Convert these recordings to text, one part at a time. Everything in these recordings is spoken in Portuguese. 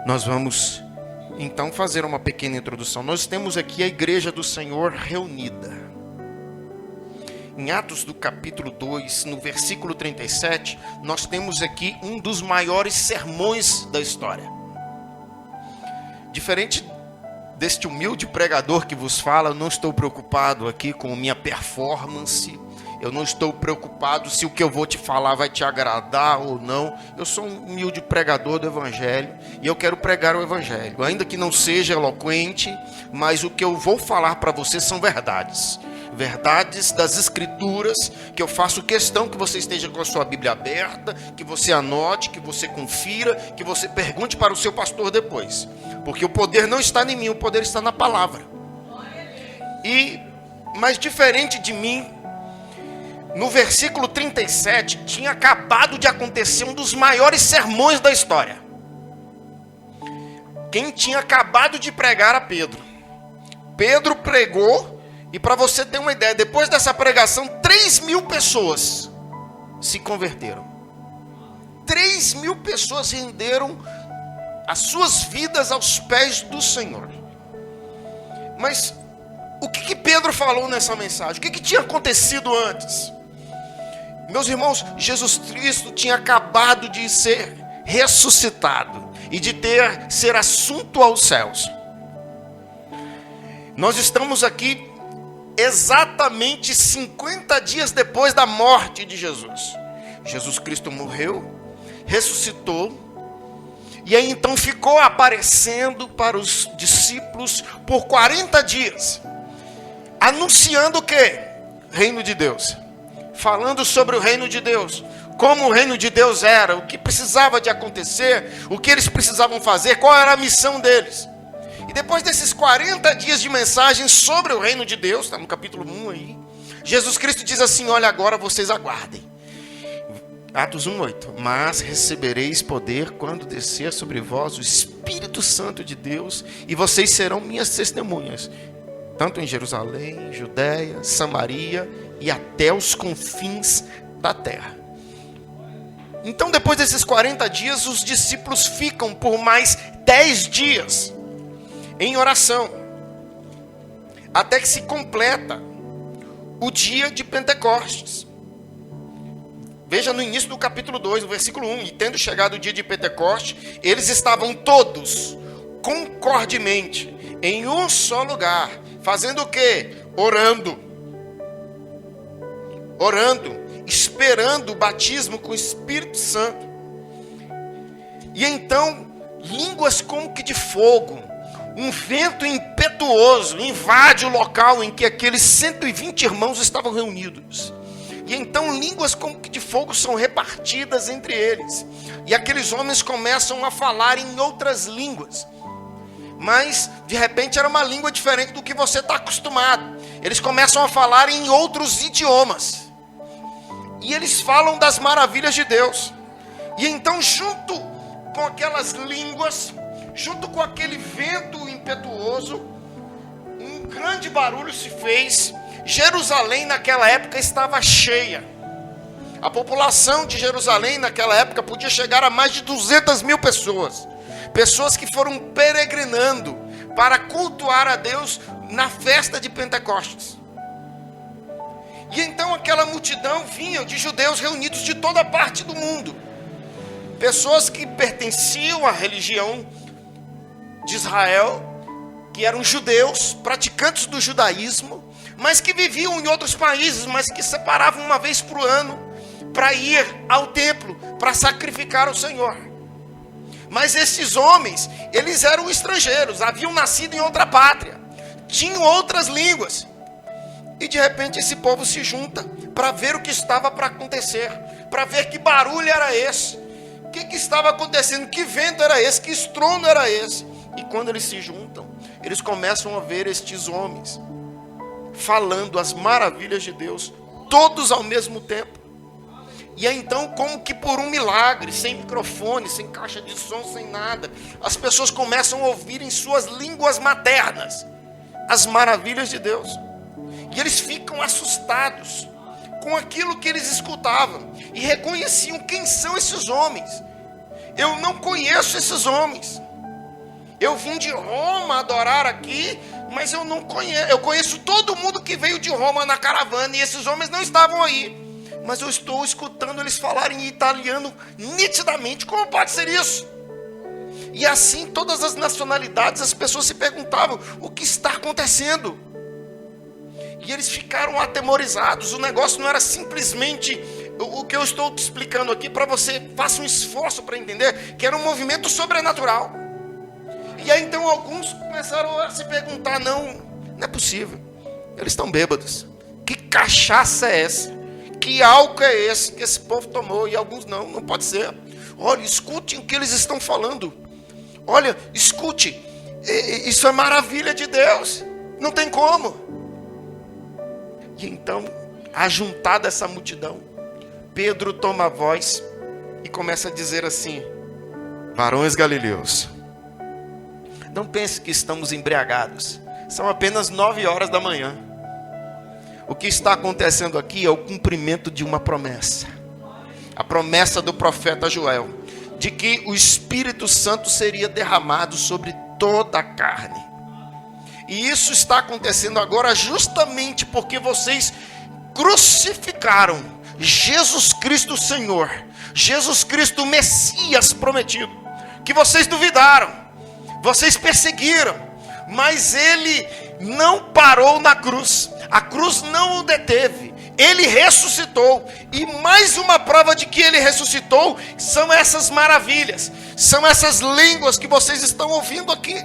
Nós vamos então fazer uma pequena introdução. Nós temos aqui a Igreja do Senhor reunida. Em Atos do capítulo 2, no versículo 37, nós temos aqui um dos maiores sermões da história. Diferente deste humilde pregador que vos fala, eu não estou preocupado aqui com minha performance. Eu não estou preocupado se o que eu vou te falar vai te agradar ou não. Eu sou um humilde pregador do Evangelho e eu quero pregar o Evangelho. Ainda que não seja eloquente, mas o que eu vou falar para você são verdades. Verdades das Escrituras, que eu faço questão que você esteja com a sua Bíblia aberta, que você anote, que você confira, que você pergunte para o seu pastor depois. Porque o poder não está em mim, o poder está na palavra. Mas diferente de mim, no versículo 37, tinha acabado de acontecer um dos maiores sermões da história. Quem tinha acabado de pregar a Pedro. Pedro pregou, e para você ter uma ideia, depois dessa pregação, 3.000 pessoas se converteram. 3.000 pessoas renderam as suas vidas aos pés do Senhor. Mas o que Pedro falou nessa mensagem? O que tinha acontecido antes? Meus irmãos, Jesus Cristo tinha acabado de ser ressuscitado e de ser assunto aos céus. Nós estamos aqui exatamente 50 dias depois da morte de Jesus. Jesus Cristo morreu, ressuscitou, e aí então ficou aparecendo para os discípulos por 40 dias, anunciando o quê? Reino de Deus. Falando sobre o reino de Deus, como o reino de Deus era, o que precisava de acontecer, o que eles precisavam fazer, qual era a missão deles. E depois desses 40 dias de mensagem sobre o reino de Deus, está no capítulo 1 aí, Jesus Cristo diz assim: olha, agora vocês aguardem. Atos 1:8, mas recebereis poder quando descer sobre vós o Espírito Santo de Deus, e vocês serão minhas testemunhas, tanto em Jerusalém, Judeia, Samaria e até os confins da terra. Então, depois desses 40 dias, os discípulos ficam por mais 10 dias em oração, até que se completa o dia de Pentecostes. Veja no início do capítulo 2, no versículo 1, e tendo chegado o dia de Pentecostes, eles estavam todos concordemente em um só lugar, fazendo o quê? Orando, esperando o batismo com o Espírito Santo. E então, línguas como que de fogo, um vento impetuoso invade o local em que aqueles 120 irmãos estavam reunidos. E então línguas como que de fogo são repartidas entre eles. E aqueles homens começam a falar em outras línguas. Mas, de repente, era uma língua diferente do que você está acostumado. Eles começam a falar em outros idiomas. E eles falam das maravilhas de Deus. E então, junto com aquelas línguas, junto com aquele vento impetuoso, um grande barulho se fez. Jerusalém, naquela época, estava cheia. A população de Jerusalém, naquela época, podia chegar a mais de 200.000 pessoas. Pessoas que foram peregrinando para cultuar a Deus na festa de Pentecostes. E então aquela multidão vinha de judeus reunidos de toda parte do mundo. Pessoas que pertenciam à religião de Israel, que eram judeus, praticantes do judaísmo, mas que viviam em outros países, mas que separavam uma vez por ano para ir ao templo, para sacrificar ao Senhor. Mas esses homens, eles eram estrangeiros, haviam nascido em outra pátria, tinham outras línguas. E de repente esse povo se junta para ver o que estava para acontecer, para ver que barulho era esse, o que estava acontecendo, que vento era esse, que estrondo era esse. E quando eles se juntam, eles começam a ver estes homens falando as maravilhas de Deus, todos ao mesmo tempo. E aí então, como que por um milagre, sem microfone, sem caixa de som, sem nada, as pessoas começam a ouvir em suas línguas maternas as maravilhas de Deus. E eles ficam assustados com aquilo que eles escutavam e reconheciam: quem são esses homens? Eu não conheço esses homens. Eu vim de Roma adorar aqui, mas eu não conheço. Eu conheço todo mundo que veio de Roma na caravana e esses homens não estavam aí. Mas eu estou escutando eles falarem em italiano nitidamente. Como pode ser isso? E assim, todas as nacionalidades, as pessoas se perguntavam: o que está acontecendo? E eles ficaram atemorizados. O negócio não era simplesmente o que eu estou te explicando aqui, para você faça um esforço para entender, que era um movimento sobrenatural. E aí então alguns começaram a se perguntar: não é possível, eles estão bêbados. Que cachaça é essa? Que álcool é esse que esse povo tomou? E alguns: não pode ser. Olha, escute o que eles estão falando. Olha, escute, isso é maravilha de Deus, não tem como. E então, ajuntada essa multidão, Pedro toma a voz e começa a dizer assim: varões galileus, não pense que estamos embriagados, são apenas 9 horas da manhã. O que está acontecendo aqui é o cumprimento de uma promessa, a promessa do profeta Joel, de que o Espírito Santo seria derramado sobre toda a carne. E isso está acontecendo agora justamente porque vocês crucificaram Jesus Cristo Senhor, Jesus Cristo Messias prometido, que vocês duvidaram, vocês perseguiram, mas ele não parou na cruz, a cruz não o deteve, ele ressuscitou. E mais uma prova de que ele ressuscitou são essas maravilhas, são essas línguas que vocês estão ouvindo aqui.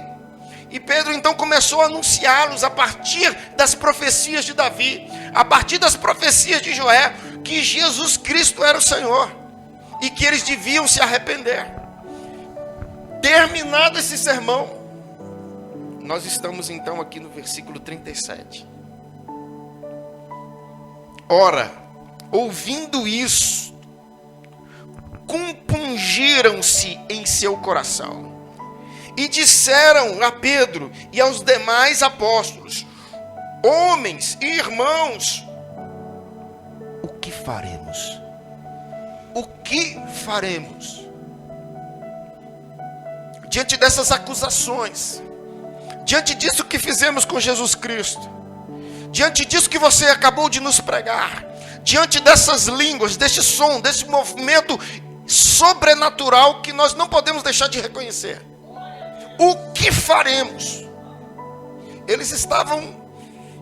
E Pedro então começou a anunciá-los a partir das profecias de Davi, a partir das profecias de Joel, que Jesus Cristo era o Senhor e que eles deviam se arrepender. Terminado esse sermão, nós estamos então aqui no versículo 37. Ora, ouvindo isso, compungiram-se em seu coração e disseram a Pedro e aos demais apóstolos: homens e irmãos, o que faremos? O que faremos? Diante dessas acusações, diante disso que fizemos com Jesus Cristo, diante disso que você acabou de nos pregar, diante dessas línguas, desse som, desse movimento sobrenatural que nós não podemos deixar de reconhecer, o que faremos? Eles estavam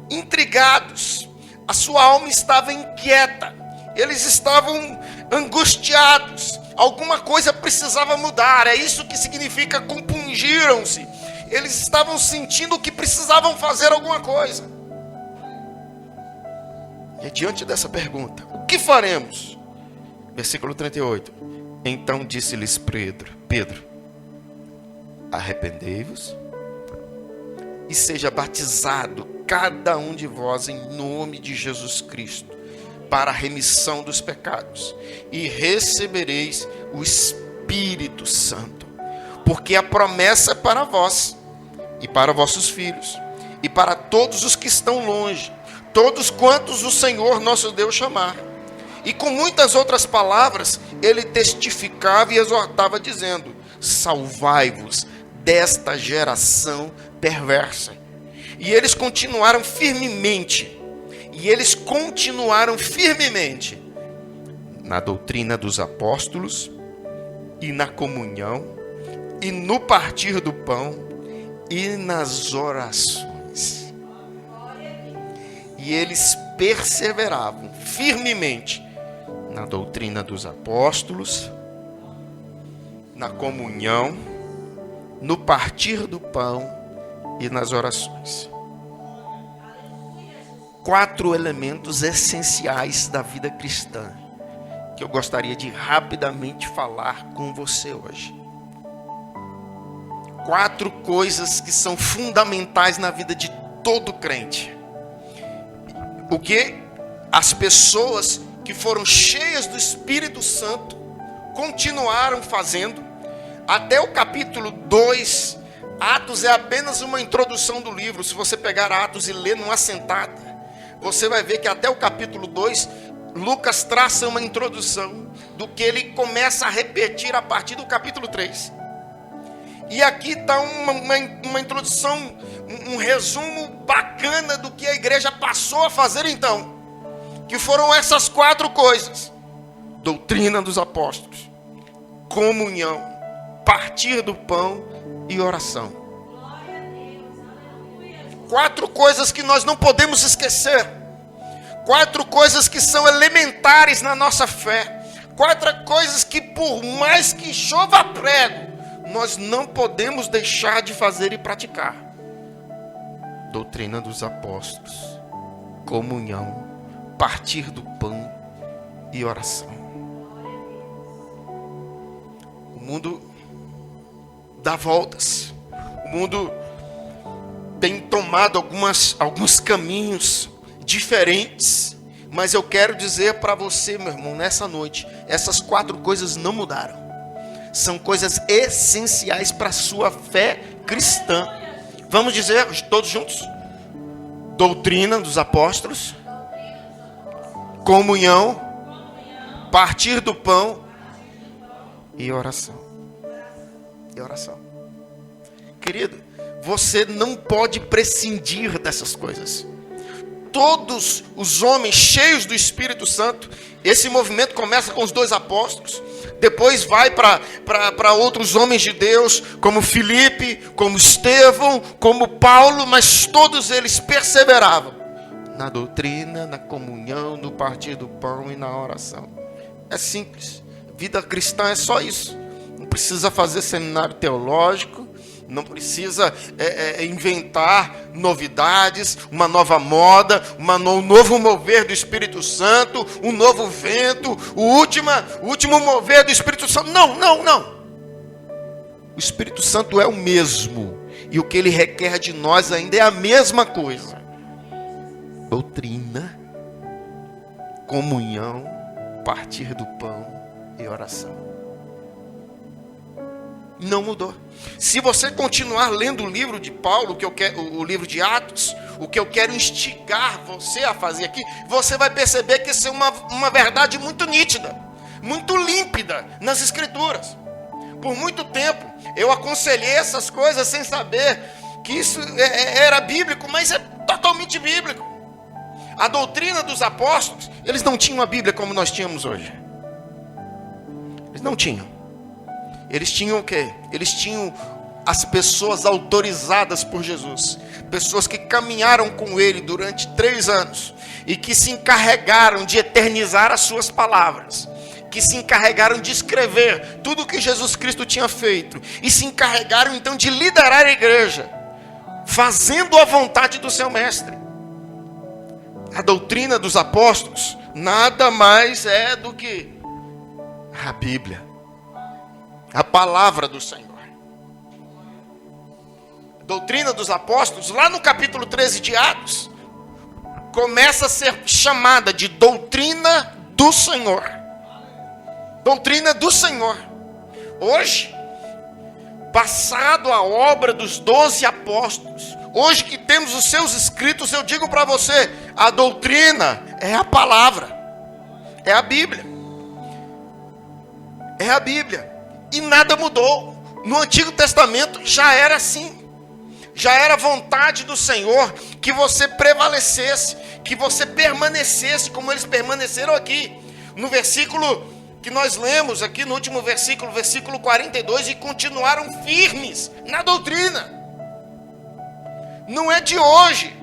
intrigados, a sua alma estava inquieta, eles estavam angustiados, alguma coisa precisava mudar. É isso que significa compungiram-se. Eles estavam sentindo que precisavam fazer alguma coisa. E diante dessa pergunta, o que faremos? Versículo 38. Então disse-lhes Pedro: arrependei-vos e seja batizado cada um de vós em nome de Jesus Cristo para a remissão dos pecados, e recebereis o Espírito Santo, porque a promessa é para vós e para vossos filhos e para todos os que estão longe, todos quantos o Senhor nosso Deus chamar. E com muitas outras palavras ele testificava e exortava, dizendo: salvai-vos desta geração perversa. E eles continuaram firmemente na doutrina dos apóstolos, e na comunhão, e no partir do pão, e nas orações. E eles perseveravam firmemente na doutrina dos apóstolos, na comunhão, no partir do pão e nas orações. 4 elementos essenciais da vida cristã que eu gostaria de rapidamente falar com você hoje. 4 coisas que são fundamentais na vida de todo crente. O que as pessoas que foram cheias do Espírito Santo continuaram fazendo até o capítulo 2. Atos é apenas uma introdução do livro. Se você pegar Atos e ler numa sentada, você vai ver que até o capítulo 2, Lucas traça uma introdução do que ele começa a repetir a partir do capítulo 3. E aqui está uma introdução, um resumo bacana do que a igreja passou a fazer então. Que foram essas 4 coisas: doutrina dos apóstolos, comunhão, partir do pão e oração. 4 coisas que nós não podemos esquecer. 4 coisas que são elementares na nossa fé. 4 coisas que, por mais que chova prego, nós não podemos deixar de fazer e praticar: doutrina dos apóstolos, comunhão, partir do pão e oração. O mundo dá voltas. O mundo tem tomado alguns caminhos diferentes. Mas eu quero dizer para você, meu irmão, nessa noite, essas 4 coisas não mudaram. São coisas essenciais para a sua fé cristã. Vamos dizer todos juntos? Doutrina dos apóstolos, comunhão, partir do pão e oração. E oração. Querido, você não pode prescindir dessas coisas. Todos os homens cheios do Espírito Santo, esse movimento começa com os 2 apóstolos, depois vai para outros homens de Deus, como Filipe, como Estevão, como Paulo, mas todos eles perseveravam na doutrina, na comunhão, no partir do pão e na oração. É simples. Vida cristã é só isso. Não precisa fazer seminário teológico, não precisa inventar novidades, uma nova moda, um novo mover do Espírito Santo, um novo vento, o último mover do Espírito Santo. Não. O Espírito Santo é o mesmo, e o que ele requer de nós ainda é a mesma coisa: doutrina, comunhão, partir do pão e oração. Não mudou. Se você continuar lendo o livro de Paulo, o livro de Atos, o que eu quero instigar você a fazer aqui, você vai perceber que isso é uma verdade muito nítida, muito límpida nas Escrituras. Por muito tempo eu aconselhei essas coisas sem saber que isso era bíblico, mas é totalmente bíblico. A doutrina dos apóstolos, eles não tinham a Bíblia como nós tínhamos hoje. Eles não tinham. Eles tinham o quê? Eles tinham as pessoas autorizadas por Jesus. Pessoas que caminharam com ele durante 3 anos. E que se encarregaram de eternizar as suas palavras. Que se encarregaram de escrever tudo o que Jesus Cristo tinha feito. E se encarregaram então de liderar a igreja, fazendo a vontade do seu mestre. A doutrina dos apóstolos nada mais é do que a Bíblia. A palavra do Senhor. A doutrina dos apóstolos, lá no capítulo 13 de Atos, começa a ser chamada de doutrina do Senhor. Doutrina do Senhor. Hoje, passado a obra dos 12 apóstolos, hoje que temos os seus escritos, eu digo para você, a doutrina é a palavra, é a Bíblia. É a Bíblia. E nada mudou. No Antigo Testamento já era assim. Já era vontade do Senhor que você prevalecesse, que você permanecesse como eles permaneceram aqui. No versículo que nós lemos aqui, no último versículo, versículo 42, e continuaram firmes na doutrina. Não é de hoje.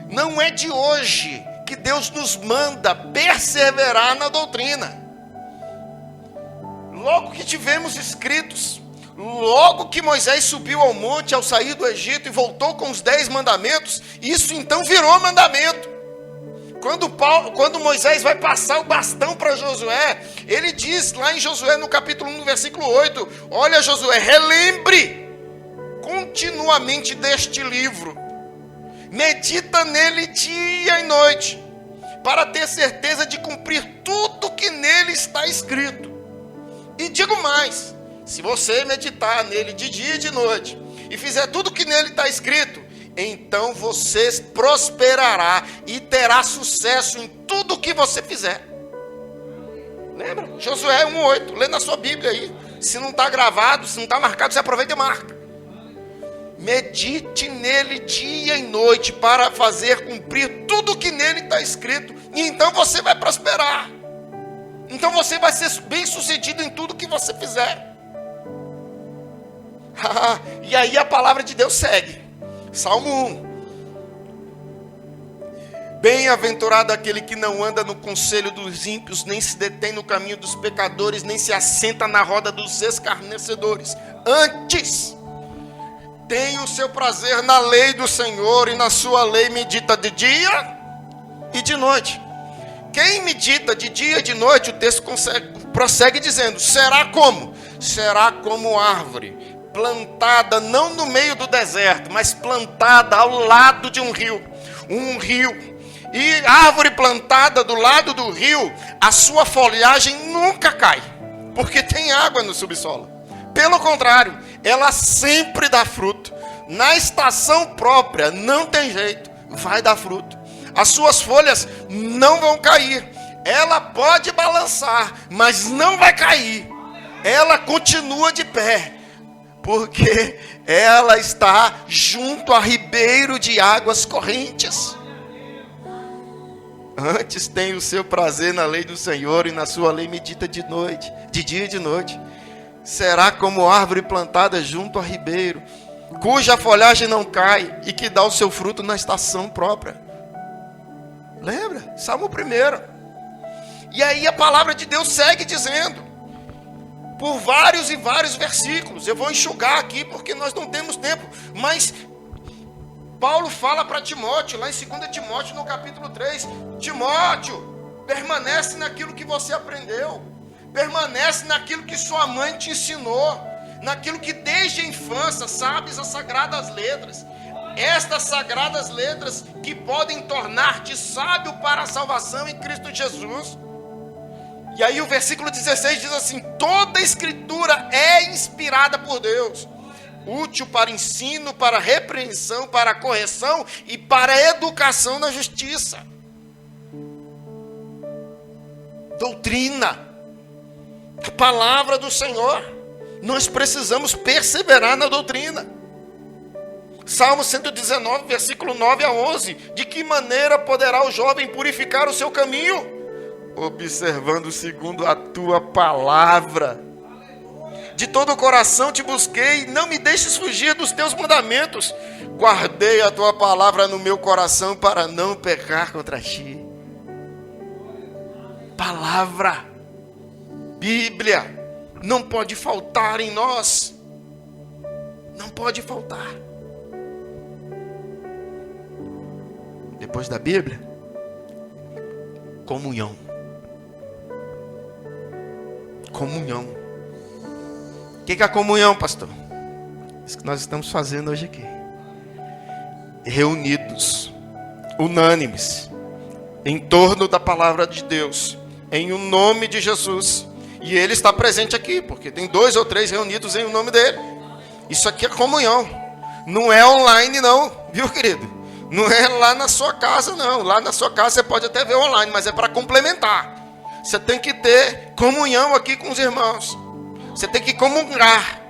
Não é de hoje que Deus nos manda perseverar na doutrina. Logo que tivemos escritos, logo que Moisés subiu ao monte ao sair do Egito e voltou com os 10 mandamentos, isso então virou mandamento. Quando Moisés vai passar o bastão para Josué, ele diz lá em Josué no capítulo 1, no versículo 8, olha Josué, relembre continuamente deste livro, medita nele dia e noite, para ter certeza de cumprir tudo que nele está escrito. E digo mais, se você meditar nele de dia e de noite, e fizer tudo que nele está escrito, então você prosperará e terá sucesso em tudo que você fizer. Lembra? Josué 1,8, lê na sua Bíblia aí. Se não está gravado, se não está marcado, você aproveita e marca. Medite nele dia e noite para fazer cumprir tudo que nele está escrito. E então você vai prosperar. Então você vai ser bem sucedido em tudo que você fizer. E aí a palavra de Deus segue. Salmo 1. Bem-aventurado aquele que não anda no conselho dos ímpios, nem se detém no caminho dos pecadores, nem se assenta na roda dos escarnecedores. Antes, tem o seu prazer na lei do Senhor, e na sua lei medita de dia e de noite. Quem medita de dia e de noite, o texto prossegue dizendo, será como? Será como árvore plantada não no meio do deserto, mas plantada ao lado de um rio. E árvore plantada do lado do rio, a sua folhagem nunca cai, porque tem água no subsolo. Pelo contrário, ela sempre dá fruto. Na estação própria, não tem jeito, vai dar fruto. As suas folhas não vão cair. Ela pode balançar, mas não vai cair. Ela continua de pé, porque ela está junto a ribeiro de águas correntes. Antes tem o seu prazer na lei do Senhor, e na sua lei medita de noite, de dia e de noite. Será como árvore plantada junto a ribeiro, cuja folhagem não cai, e que dá o seu fruto na estação própria. Lembra? Salmo 1. E aí a palavra de Deus segue dizendo, por vários e vários versículos. Eu vou enxugar aqui porque nós não temos tempo, mas Paulo fala para Timóteo, lá em 2 Timóteo, no capítulo 3, Timóteo, permanece naquilo que você aprendeu, permanece naquilo que sua mãe te ensinou, naquilo que desde a infância sabes as sagradas letras, estas sagradas letras que podem tornar-te sábio para a salvação em Cristo Jesus. E aí o versículo 16 diz assim, toda a escritura é inspirada por Deus, útil para ensino, para repreensão, para correção e para educação na justiça. Doutrina, a palavra do Senhor. Nós precisamos perseverar na doutrina. Salmo 119, versículo 9 a 11. De que maneira poderá o jovem purificar o seu caminho? Observando segundo a tua palavra. De todo o coração te busquei, não me deixes fugir dos teus mandamentos. Guardei a tua palavra no meu coração para não pecar contra ti. Palavra, Bíblia, não pode faltar em nós. Não pode faltar. Depois da Bíblia, comunhão. Comunhão. O que é a comunhão, pastor? Isso que nós estamos fazendo hoje aqui. Reunidos, unânimes, em torno da palavra de Deus, em o nome de Jesus. E Ele está presente aqui, porque tem 2 ou 3 reunidos em o nome dEle. Isso aqui é comunhão. Não é online não, viu, querido? Não é lá na sua casa não. Lá na sua casa você pode até ver online, mas é para complementar. Você tem que ter comunhão aqui com os irmãos. Você tem que comungar,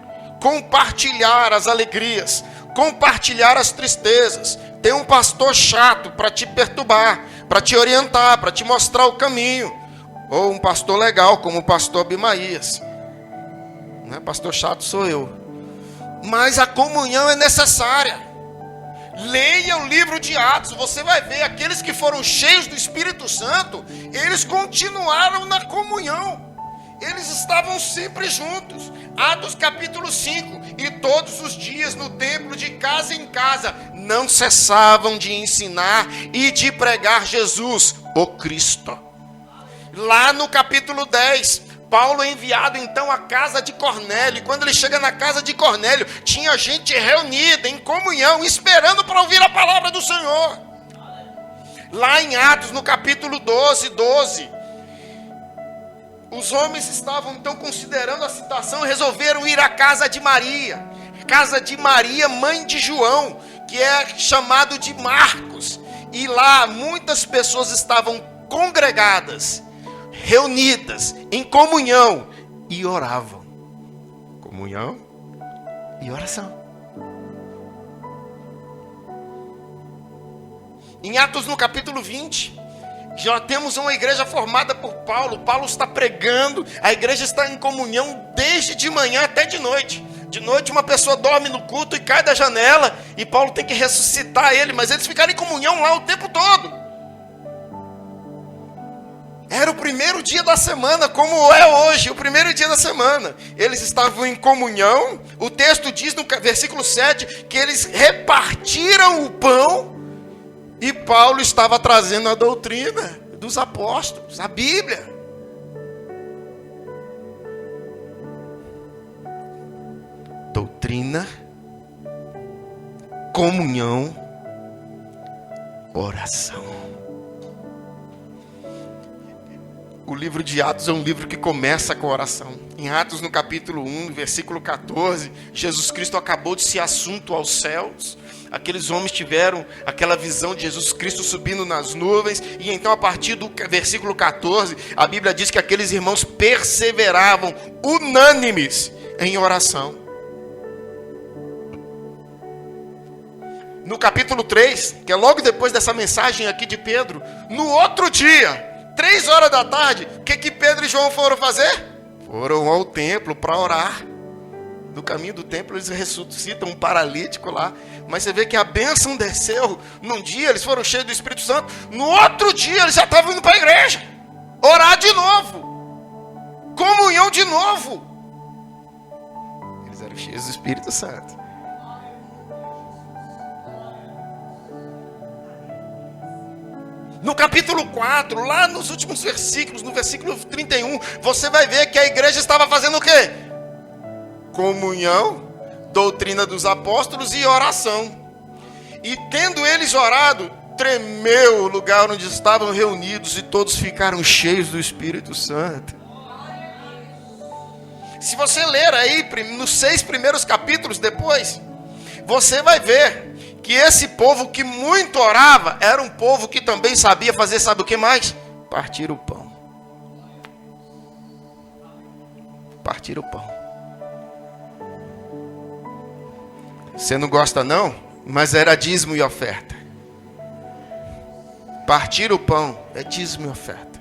compartilhar as alegrias, compartilhar as tristezas. Tem um pastor chato para te perturbar, para te orientar, para te mostrar o caminho. Ou um pastor legal, como o pastor Abimaías. Não é pastor chato, sou eu. Mas a comunhão é necessária. Leia o livro de Atos, você vai ver, aqueles que foram cheios do Espírito Santo, eles continuaram na comunhão. Eles estavam sempre juntos. Atos capítulo 5. E todos os dias no templo, de casa em casa, não cessavam de ensinar e de pregar Jesus, o Cristo. Lá no capítulo 10, Paulo é enviado então à casa de Cornélio. E quando ele chega na casa de Cornélio, tinha gente reunida em comunhão, esperando para ouvir a palavra do Senhor. Lá em Atos, no capítulo 12, os homens estavam então considerando a situação e resolveram ir à casa de Maria. Casa de Maria, mãe de João, que é chamado de Marcos. E lá muitas pessoas estavam congregadas, reunidas, em comunhão, e oravam. comunhão e oração. Em Atos no capítulo 20, já temos uma igreja formada por Paulo. Paulo está pregando, a igreja está em comunhão desde de manhã até de noite. De noite uma pessoa dorme no culto e cai da janela, e Paulo tem que ressuscitar ele, mas eles ficaram em comunhão lá o tempo todo. Era o primeiro dia da semana, como é hoje, o primeiro dia da semana. Eles estavam em comunhão. O texto diz no versículo 7 que eles repartiram o pão, e Paulo estava trazendo a doutrina dos apóstolos, a Bíblia. Doutrina, comunhão, oração. O livro de Atos é um livro que começa com oração. Em Atos, no capítulo 1, versículo 14, Jesus Cristo acabou de ser assunto aos céus. Aqueles homens tiveram aquela visão de Jesus Cristo subindo nas nuvens. E então, a partir do versículo 14, a Bíblia diz que aqueles irmãos perseveravam unânimes em oração. No capítulo 3, que é logo depois dessa mensagem aqui de Pedro, no outro dia, 3 horas da tarde, o que Pedro e João foram fazer? Foram ao templo para orar. No caminho do templo eles ressuscitam um paralítico lá. Mas você vê que a bênção desceu. Num dia eles foram cheios do Espírito Santo. No outro dia eles já estavam indo para a igreja. Orar de novo. Comunhão de novo. Eles eram cheios do Espírito Santo. No capítulo 4, lá nos últimos versículos, no versículo 31, você vai ver que a igreja estava fazendo o quê? Comunhão, doutrina dos apóstolos e oração. E tendo eles orado, tremeu o lugar onde estavam reunidos e todos ficaram cheios do Espírito Santo. Se você ler aí nos 6 primeiros capítulos depois, você vai ver que esse povo que muito orava, era um povo que também sabia fazer, sabe o que mais? Partir o pão. Partir o pão. Você não gosta não? Mas era dízimo e oferta. Partir o pão é dízimo e oferta.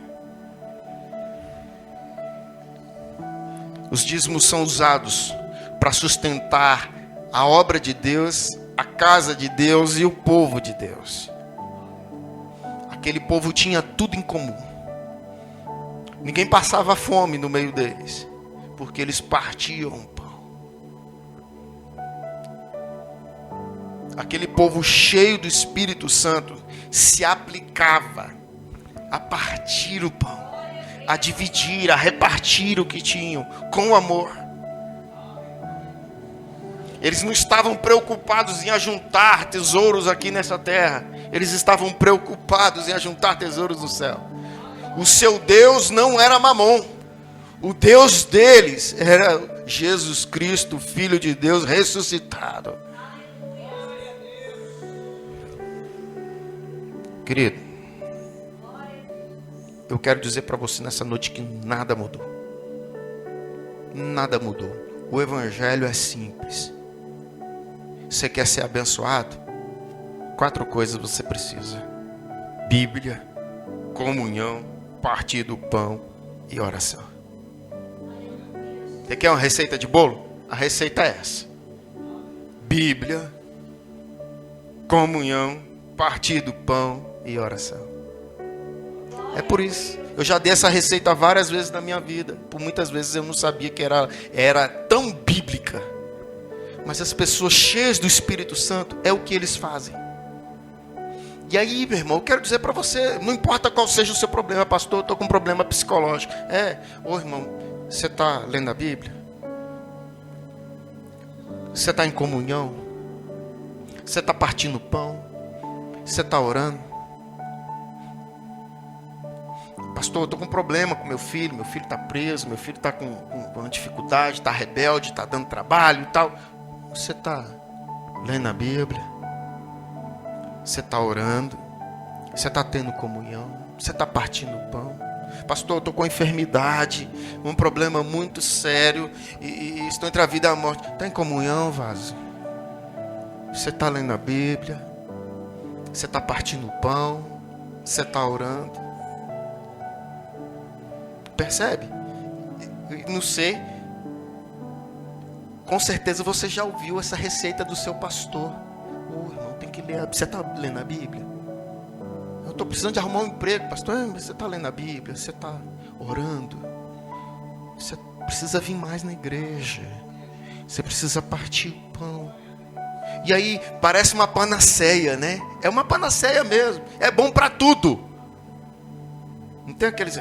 Os dízimos são usados para sustentar a obra de Deus, a casa de Deus e o povo de Deus. Aquele povo tinha tudo em comum. Ninguém passava fome no meio deles, porque eles partiam o pão. Aquele povo cheio do Espírito Santo se aplicava a partir o pão, a dividir, a repartir o que tinham com amor. Eles não estavam preocupados em ajuntar tesouros aqui nessa terra. Eles estavam preocupados em ajuntar tesouros no céu. O seu Deus não era Mamon. O Deus deles era Jesus Cristo, Filho de Deus ressuscitado. Querido, eu quero dizer para você nessa noite que nada mudou. Nada mudou. O Evangelho é simples. Você quer ser abençoado? 4 coisas você precisa: Bíblia, comunhão, partir do pão e oração. Você quer uma receita de bolo? A receita é essa: Bíblia, comunhão, partir do pão e oração. É por isso. Eu já dei essa receita várias vezes na minha vida. Por muitas vezes eu não sabia que era tão bíblica. Mas as pessoas cheias do Espírito Santo, é o que eles fazem. E aí, meu irmão, eu quero dizer para você, não importa qual seja o seu problema, pastor, eu estou com um problema psicológico. Ô irmão, você está lendo a Bíblia? Você está em comunhão? Você está partindo pão? Você está orando? Pastor, eu estou com um problema com meu filho está preso, meu filho está com uma dificuldade, está rebelde, está dando trabalho e tal. Você está lendo a Bíblia? Você está orando? Você está tendo comunhão? Você está partindo o pão? Pastor, eu estou com enfermidade, um problema muito sério, e estou entre a vida e a morte. Está em comunhão, vaso? Você está lendo a Bíblia? Você está partindo o pão? Você está orando? Percebe? Não sei. Com certeza você já ouviu essa receita do seu pastor. Irmão, tem que ler. Você está lendo a Bíblia? Eu estou precisando de arrumar um emprego, pastor. Você está lendo a Bíblia? Você está orando? Você precisa vir mais na igreja. Você precisa partir o pão. E aí parece uma panaceia, né? É uma panaceia mesmo. É bom para tudo. Não tem aquelas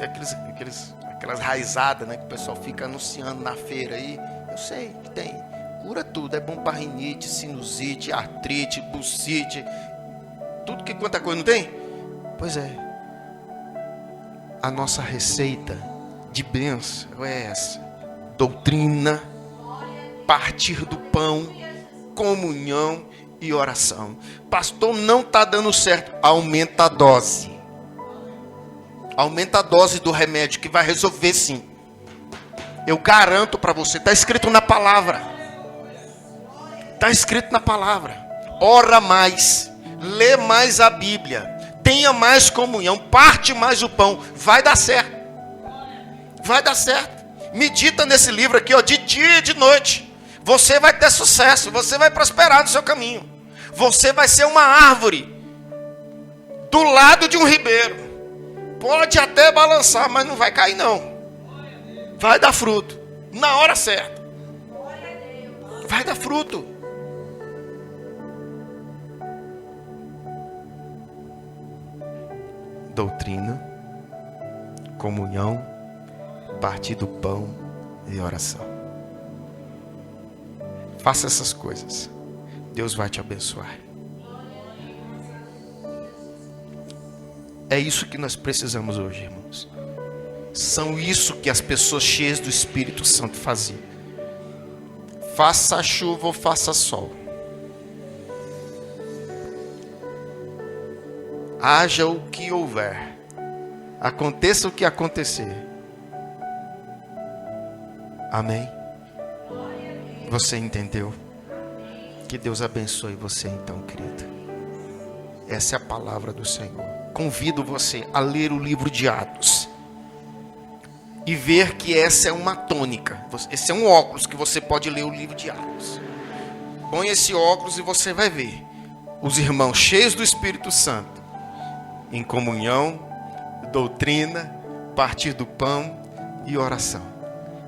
raizadas, né, que o pessoal fica anunciando na feira aí. Eu sei que tem. Cura tudo. É bom para rinite, sinusite, artrite, bursite. Tudo que quanta coisa não tem? Pois é. A nossa receita de bênção é essa. Doutrina, partir do pão, comunhão e oração. Pastor, não está dando certo. Aumenta a dose. Aumenta a dose do remédio que vai resolver sim. Eu garanto para você. Está escrito na palavra. Está escrito na palavra. Ora mais. Lê mais a Bíblia. Tenha mais comunhão. Parte mais o pão. Vai dar certo. Vai dar certo. Medita nesse livro aqui, ó, de dia e de noite. Você vai ter sucesso. Você vai prosperar no seu caminho. Você vai ser uma árvore do lado de um ribeiro. Pode até balançar, mas não vai cair não. Vai dar fruto. Na hora certa. Vai dar fruto. Doutrina, comunhão, partir do pão e oração. Faça essas coisas. Deus vai te abençoar. É isso que nós precisamos hoje, irmãos. São isso que as pessoas cheias do Espírito Santo faziam. Faça chuva ou faça sol. Haja o que houver. Aconteça o que acontecer. Amém? Você entendeu? Que Deus abençoe você então, querido. Essa é a palavra do Senhor. Convido você a ler o livro de Atos. E ver que essa é uma tônica. Esse é um óculos que você pode ler o livro de Atos. Põe esse óculos e você vai ver os irmãos cheios do Espírito Santo, em comunhão, doutrina, partir do pão e oração.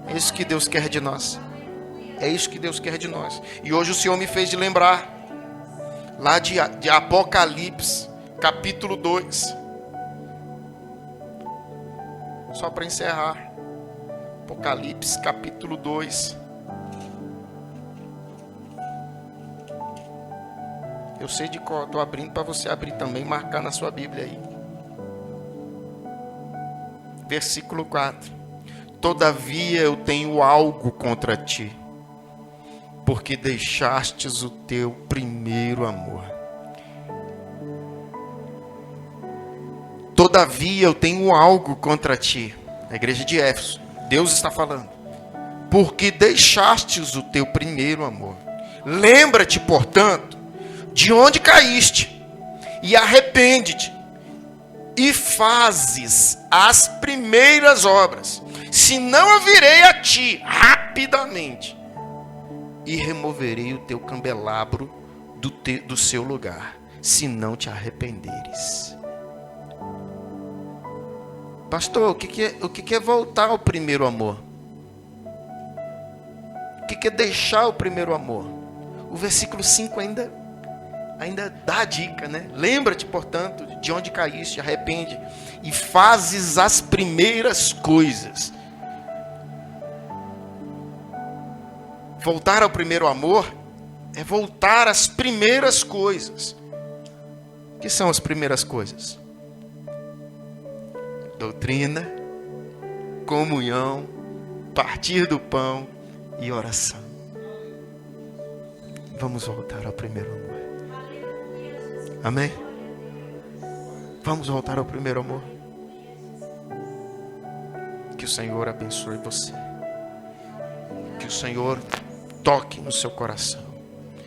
É isso que Deus quer de nós. É isso que Deus quer de nós. E hoje o Senhor me fez de lembrar lá de Apocalipse, capítulo 2. Só para encerrar. Apocalipse, capítulo 2. Eu sei de qual, estou abrindo para você abrir também, marcar na sua Bíblia aí. Versículo 4. Todavia eu tenho algo contra ti, porque deixastes o teu primeiro amor. Todavia eu tenho algo contra ti. A igreja de Éfeso. Deus está falando. Porque deixastes o teu primeiro amor. Lembra-te, portanto, de onde caíste, e arrepende-te, e fazes as primeiras obras. Senão eu virei a ti rapidamente, e removerei o teu candelabro do seu lugar, se não te arrependeres. Pastor, o que é voltar ao primeiro amor? O que é deixar o primeiro amor? O versículo 5 ainda dá a dica, né? Lembra-te, portanto, de onde caíste, arrepende, e fazes as primeiras coisas. Voltar ao primeiro amor é voltar às primeiras coisas. O que são as primeiras coisas? Doutrina, comunhão, partir do pão e oração. Vamos voltar ao primeiro amor. Amém? Vamos voltar ao primeiro amor. Que o Senhor abençoe você. Que o Senhor toque no seu coração.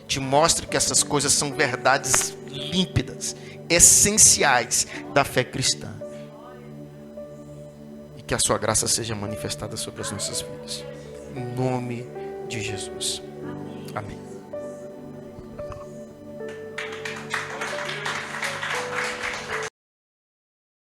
Te mostre que essas coisas são verdades límpidas, essenciais da fé cristã. E que a sua graça seja manifestada sobre as nossas vidas. Em nome de Jesus. Amém.